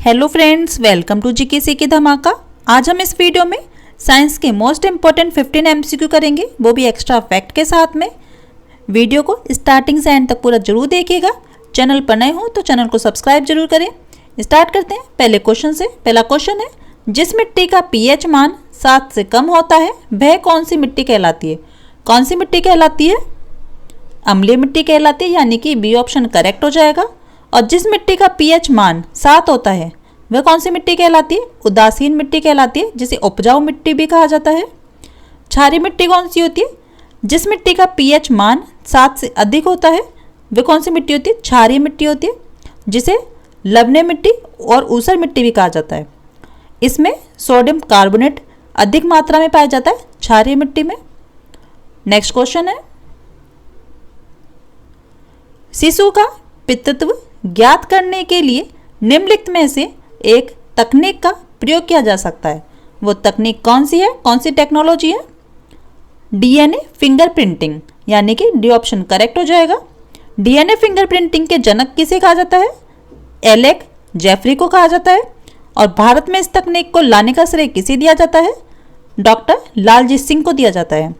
Hello friends, welcome to GK की धमाका। आज हम इस वीडियो में साइंस के मोस्ट इम्पॉर्टेंट 15 एमसीक्यू करेंगे, वो भी एक्स्ट्रा फैक्ट के साथ में। वीडियो को स्टार्टिंग से एंड तक पूरा जरूर देखिएगा। चैनल पर नए हो तो चैनल को सब्सक्राइब जरूर करें। स्टार्ट करते हैं पहले क्वेश्चन से। पहला क्वेश्चन है, जिस मिट्टी का पीएच मान 7 से कम होता है वह कौन सी मिट्टी कहलाती है? कौन सी मिट्टी कहलाती है? अम्लीय मिट्टी कहलाती है, यानी कि बी ऑप्शन करेक्ट हो जाएगा। और जिस मिट्टी का पीएच मान 7 होता है वह कौन सी मिट्टी कहलाती है? उदासीन मिट्टी कहलाती है, जिसे उपजाऊ मिट्टी भी कहा जाता है। क्षारीय मिट्टी कौन सी होती है? जिस मिट्टी का पीएच मान 7 से अधिक होता है वह कौन सी मिट्टी होती है? क्षारीय मिट्टी होती है, जिसे लवणीय मिट्टी और ऊसर मिट्टी भी कहा जाता है। इसमें सोडियम कार्बोनेट अधिक मात्रा में पाया जाता है क्षारीय मिट्टी में। नेक्स्ट क्वेश्चन है, शिशु का पितृत्व ज्ञात करने के लिए निम्नलिखित में से एक तकनीक का प्रयोग किया जा सकता है। वो तकनीक कौन सी है? कौन सी टेक्नोलॉजी है? डीएनए फिंगरप्रिंटिंग, यानी कि डी ऑप्शन करेक्ट हो जाएगा। डीएनए फिंगरप्रिंटिंग के जनक किसे कहा जाता है? एलेक जेफरी को कहा जाता है। और भारत में इस तकनीक को लाने का श्रेय किसे दिया जाता है? डॉक्टर लालजीत सिंह को दिया जाता है।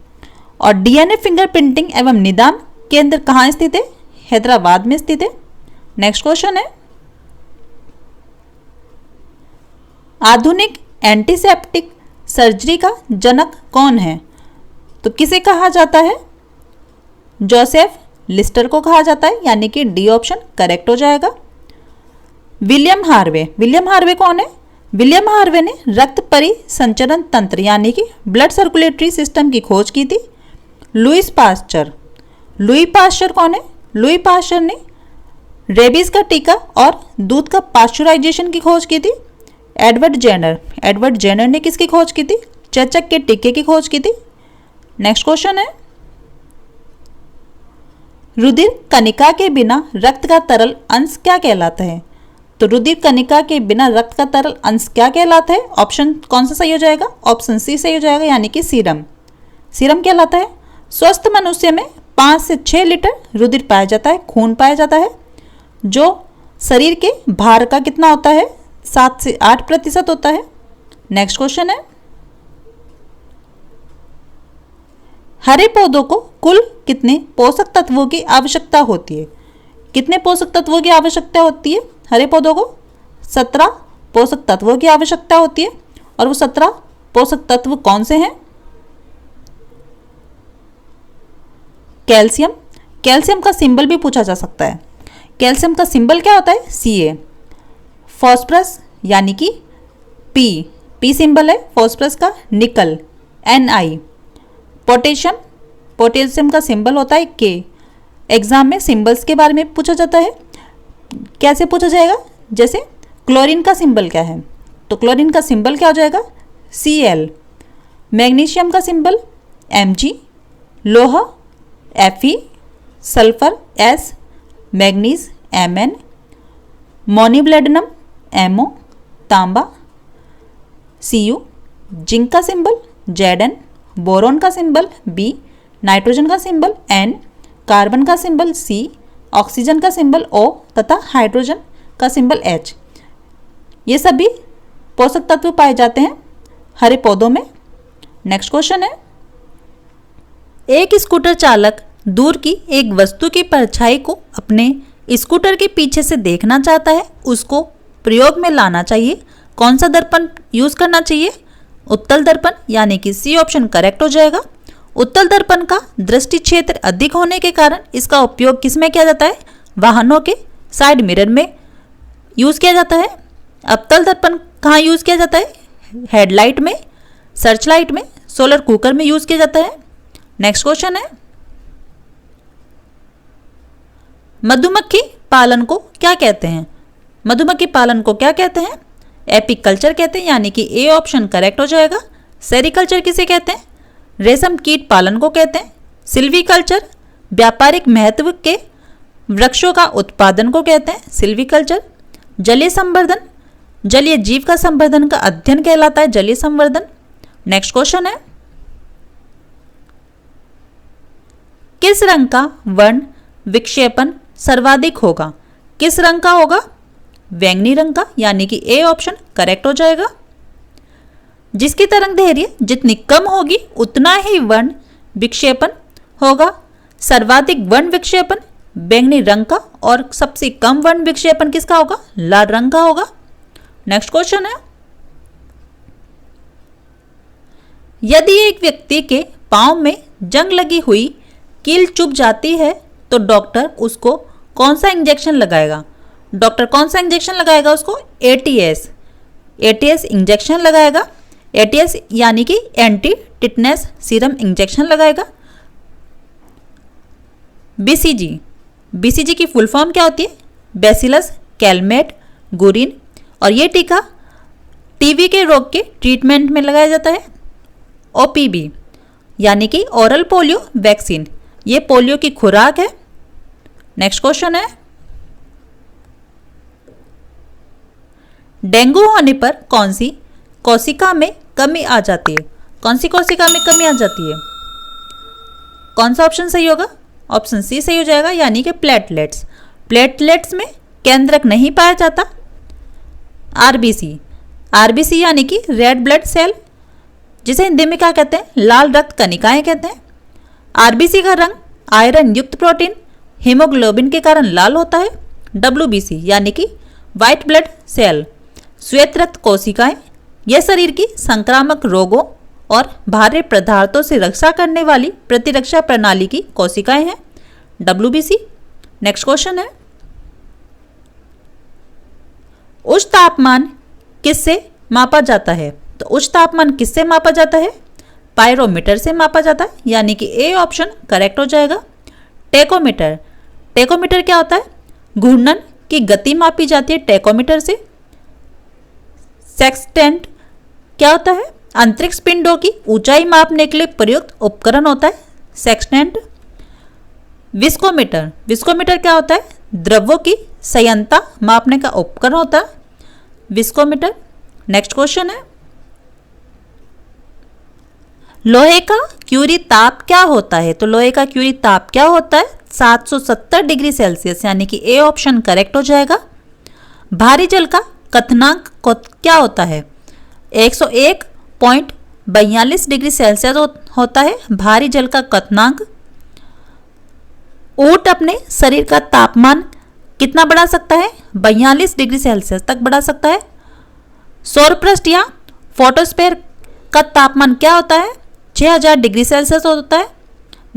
और डीएनए फिंगरप्रिंटिंग एवं निदान केंद्र कहाँ स्थित है? हैदराबाद में स्थित है। नेक्स्ट क्वेश्चन है, आधुनिक एंटीसेप्टिक सर्जरी का जनक कौन है? तो किसे कहा जाता है? जोसेफ लिस्टर को कहा जाता है, यानी कि डी ऑप्शन करेक्ट हो जाएगा। विलियम हार्वे, विलियम हार्वे कौन है? विलियम हार्वे ने रक्त परिसंचरण तंत्र यानी कि ब्लड सर्कुलेटरी सिस्टम की खोज की थी। लुईस पास्चर, लुई पास्चर कौन है? लुई पास्चर ने रेबीज का टीका और दूध का पास्चुराइजेशन की खोज की थी। एडवर्ड जेनर, एडवर्ड जेनर ने किसकी खोज की थी? चेचक के टीके की खोज की थी। नेक्स्ट क्वेश्चन है, रुधिर कणिका के बिना रक्त का तरल अंश क्या कहलाता है? तो रुधिर कणिका के बिना रक्त का तरल अंश क्या कहलाता है? ऑप्शन कौन सा सही हो जाएगा? ऑप्शन सी सही हो जाएगा, यानी कि सीरम। सीरम कहलाता है। स्वस्थ मनुष्य में 5 से 6 लीटर रुधिर पाया जाता है, खून पाया जाता है, जो शरीर के भार का कितना होता है? 7 से 8% होता है। नेक्स्ट क्वेश्चन है, हरे पौधों को कुल कितने पोषक तत्वों की आवश्यकता होती है? कितने पोषक तत्वों की आवश्यकता होती है हरे पौधों को? 17 पोषक तत्वों की आवश्यकता होती है। और वो 17 पोषक तत्व कौन से हैं? कैल्शियम, कैल्शियम का सिंबल भी पूछा जा सकता है। कैल्शियम का सिंबल क्या होता है? Ca। फॉस्फरस यानी कि P, P सिंबल है फॉस्फरस का। निकल Ni। पोटेशियम, पोटेशियम का सिंबल होता है K। एग्जाम में सिंबल्स के बारे में पूछा जाता है। कैसे पूछा जाएगा? जैसे क्लोरीन का सिंबल क्या है? तो क्लोरीन का सिंबल क्या हो जाएगा? Cl। मैग्नीशियम का सिंबल Mg। लोहा Fe। Sulphur S। Manganese Mn। मोनिब्लेडनम Mo। तांबा Cu। जिंक का सिंबल Zn। बोरोन का सिंबल B। नाइट्रोजन का सिंबल N। कार्बन का सिंबल C। ऑक्सीजन का सिंबल O तथा हाइड्रोजन का सिंबल H। ये सभी पोषक तत्व पाए जाते हैं हरे पौधों में। नेक्स्ट क्वेश्चन है, एक स्कूटर चालक दूर की एक वस्तु की परछाई को अपने स्कूटर के पीछे से देखना चाहता है, उसको प्रयोग में लाना चाहिए। कौन सा दर्पण यूज करना चाहिए? उत्तल दर्पण, यानी कि सी ऑप्शन करेक्ट हो जाएगा। उत्तल दर्पण का दृष्टि क्षेत्र अधिक होने के कारण इसका उपयोग किसमें किया जाता है? वाहनों के साइड मिरर में यूज किया जाता है। अवतल दर्पण कहाँ यूज किया जाता है? हेडलाइट में, सर्च लाइट में, सोलर कुकर में यूज किया जाता है। नेक्स्ट क्वेश्चन है, मधुमक्खी पालन को क्या कहते हैं? मधुमक्खी पालन को क्या कहते हैं? एपीकल्चर कहते हैं, यानी कि ए ऑप्शन करेक्ट हो जाएगा। सेरिकल्चर किसे कहते हैं? रेशम कीट पालन को कहते हैं। सिल्वीकल्चर व्यापारिक महत्व के वृक्षों का उत्पादन को कहते हैं। सिल्वीकल्चर। जलीय संवर्धन, जलीय जीव का संवर्धन का अध्ययन कहलाता है जलीय संवर्धन। नेक्स्ट क्वेश्चन है, किस रंग का वर्ण विक्षेपण सर्वाधिक होगा? किस रंग का होगा बैंगनी रंग का, यानी कि ए ऑप्शन करेक्ट हो जाएगा। जिसकी तरंग दैर्घ्य जितनी कम होगी उतना ही वर्ण विक्षेपण होगा। सर्वाधिक वर्ण विक्षेपण बैंगनी रंग का और सबसे कम वर्ण विक्षेपण किसका होगा? लाल रंग का होगा। नेक्स्ट क्वेश्चन है, यदि एक व्यक्ति के पांव में जंग लगी हुई कील चुभ जाती है तो डॉक्टर उसको कौन सा इंजेक्शन लगाएगा? डॉक्टर कौन सा इंजेक्शन लगाएगा उसको? एटीएस इंजेक्शन लगाएगा। एटीएस यानी कि एंटी टिटनेस सीरम इंजेक्शन लगाएगा। बीसीजी की फुल फॉर्म क्या होती है? बैसिलस कैलमेट गुरिन, और ये टीका टीबी के रोग के ट्रीटमेंट में लगाया जाता है। ओपीबी यानी कि ओरल पोलियो वैक्सीन, ये पोलियो की खुराक है। नेक्स्ट क्वेश्चन है, डेंगू होने पर कौन सी कोशिका में कमी आ जाती है? कौन सी कोशिका में कमी आ जाती है? कौन सा ऑप्शन सही होगा? ऑप्शन सी सही हो जाएगा, यानी कि प्लेटलेट्स। प्लेटलेट्स में केंद्रक नहीं पाया जाता। आरबीसी यानी कि रेड ब्लड सेल, जिसे हिंदी में क्या कहते हैं? लाल रक्त कणिकाएं कहते हैं। आरबीसी का रंग आयरन युक्त प्रोटीन हीमोग्लोबिन के कारण लाल होता है। डब्ल्यूबीसी यानी कि व्हाइट ब्लड सेल, श्वेत रक्त कोशिकाएं, यह शरीर की संक्रामक रोगों और भारी पदार्थों से रक्षा करने वाली प्रतिरक्षा प्रणाली की कोशिकाएं हैं। डब्ल्यूबीसी। नेक्स्ट क्वेश्चन है, उच्च तापमान किससे मापा जाता है? तो उच्च तापमान किससे मापा जाता है? पायरोमीटर से मापा जाता है, यानी कि ए ऑप्शन करेक्ट हो जाएगा। टेकोमीटर क्या होता है? घूर्णन की गति मापी जाती है टेकोमीटर से। सेक्सटेंट क्या होता है? अंतरिक्ष पिंडों की ऊंचाई मापने के लिए प्रयुक्त उपकरण होता है सेक्सटेंट। विस्कोमीटर क्या होता है? द्रव्यों की संयंत्रता मापने का उपकरण होता है विस्कोमीटर। नेक्स्ट क्वेश्चन है, लोहे का क्यूरी ताप क्या होता है? तो लोहे का क्यूरी ताप क्या होता है? 770 डिग्री सेल्सियस, यानी कि ए ऑप्शन करेक्ट हो जाएगा। भारी जल का क्वथनांक क्या होता है? 101.42 डिग्री सेल्सियस होता है भारी जल का क्वथनांक। ऊंट अपने शरीर का तापमान कितना बढ़ा सकता है? 42 डिग्री सेल्सियस तक बढ़ा सकता है। सौरपृष्ठ या फोटोस्फीयर का तापमान क्या होता है? 6000 डिग्री सेल्सियस होता है।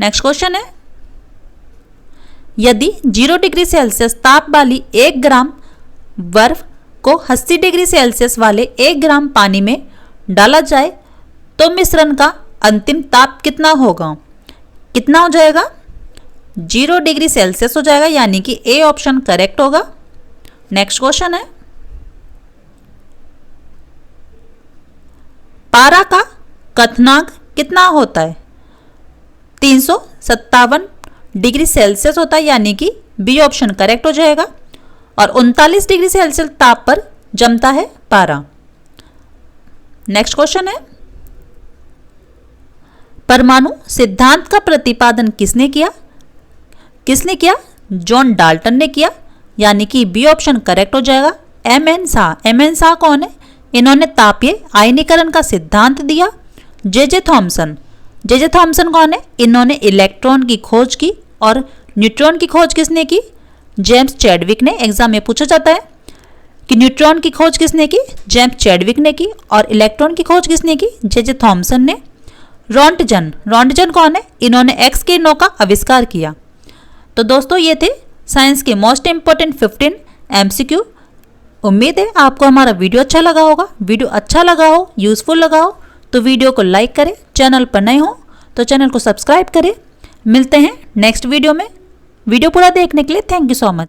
नेक्स्ट क्वेश्चन है, यदि 0 डिग्री सेल्सियस ताप वाली 1 ग्राम बर्फ को 80 डिग्री सेल्सियस वाले 1 ग्राम पानी में डाला जाए तो मिश्रण का अंतिम ताप कितना होगा? कितना हो जाएगा? 0 डिग्री सेल्सियस हो जाएगा, यानी कि ए ऑप्शन करेक्ट होगा। नेक्स्ट क्वेश्चन है, पारा का क्वथनांक कितना होता है? 357 डिग्री सेल्सियस होता है, यानी कि बी ऑप्शन करेक्ट हो जाएगा। और 39 डिग्री सेल्सियस ताप पर जमता है पारा। नेक्स्ट क्वेश्चन है, परमाणु सिद्धांत का प्रतिपादन किसने किया? जॉन डाल्टन ने किया, यानी कि बी ऑप्शन करेक्ट हो जाएगा। एम एन शाह कौन है? इन्होंने तापीय आयनीकरण का सिद्धांत दिया। जे थॉमसन कौन है? इन्होंने इलेक्ट्रॉन की खोज की। और न्यूट्रॉन की खोज किसने की? जेम्स चैडविक ने। एग्जाम में पूछा जाता है कि न्यूट्रॉन की खोज किसने की? जेम्स चैडविक ने की। और इलेक्ट्रॉन की खोज किसने की? जे थॉमसन ने। रॉन्टजन कौन है? इन्होंने एक्स किरणों का आविष्कार किया। तो दोस्तों ये थे साइंस के मोस्ट इंपोर्टेंट 15 MCQ। उम्मीद है आपको हमारा वीडियो अच्छा लगा होगा। वीडियो अच्छा लगा हो, यूजफुल लगा हो तो वीडियो को लाइक करें। चैनल पर नए हो तो चैनल को सब्सक्राइब करें। मिलते हैं नेक्स्ट वीडियो में। वीडियो पूरा देखने के लिए थैंक यू सो मच।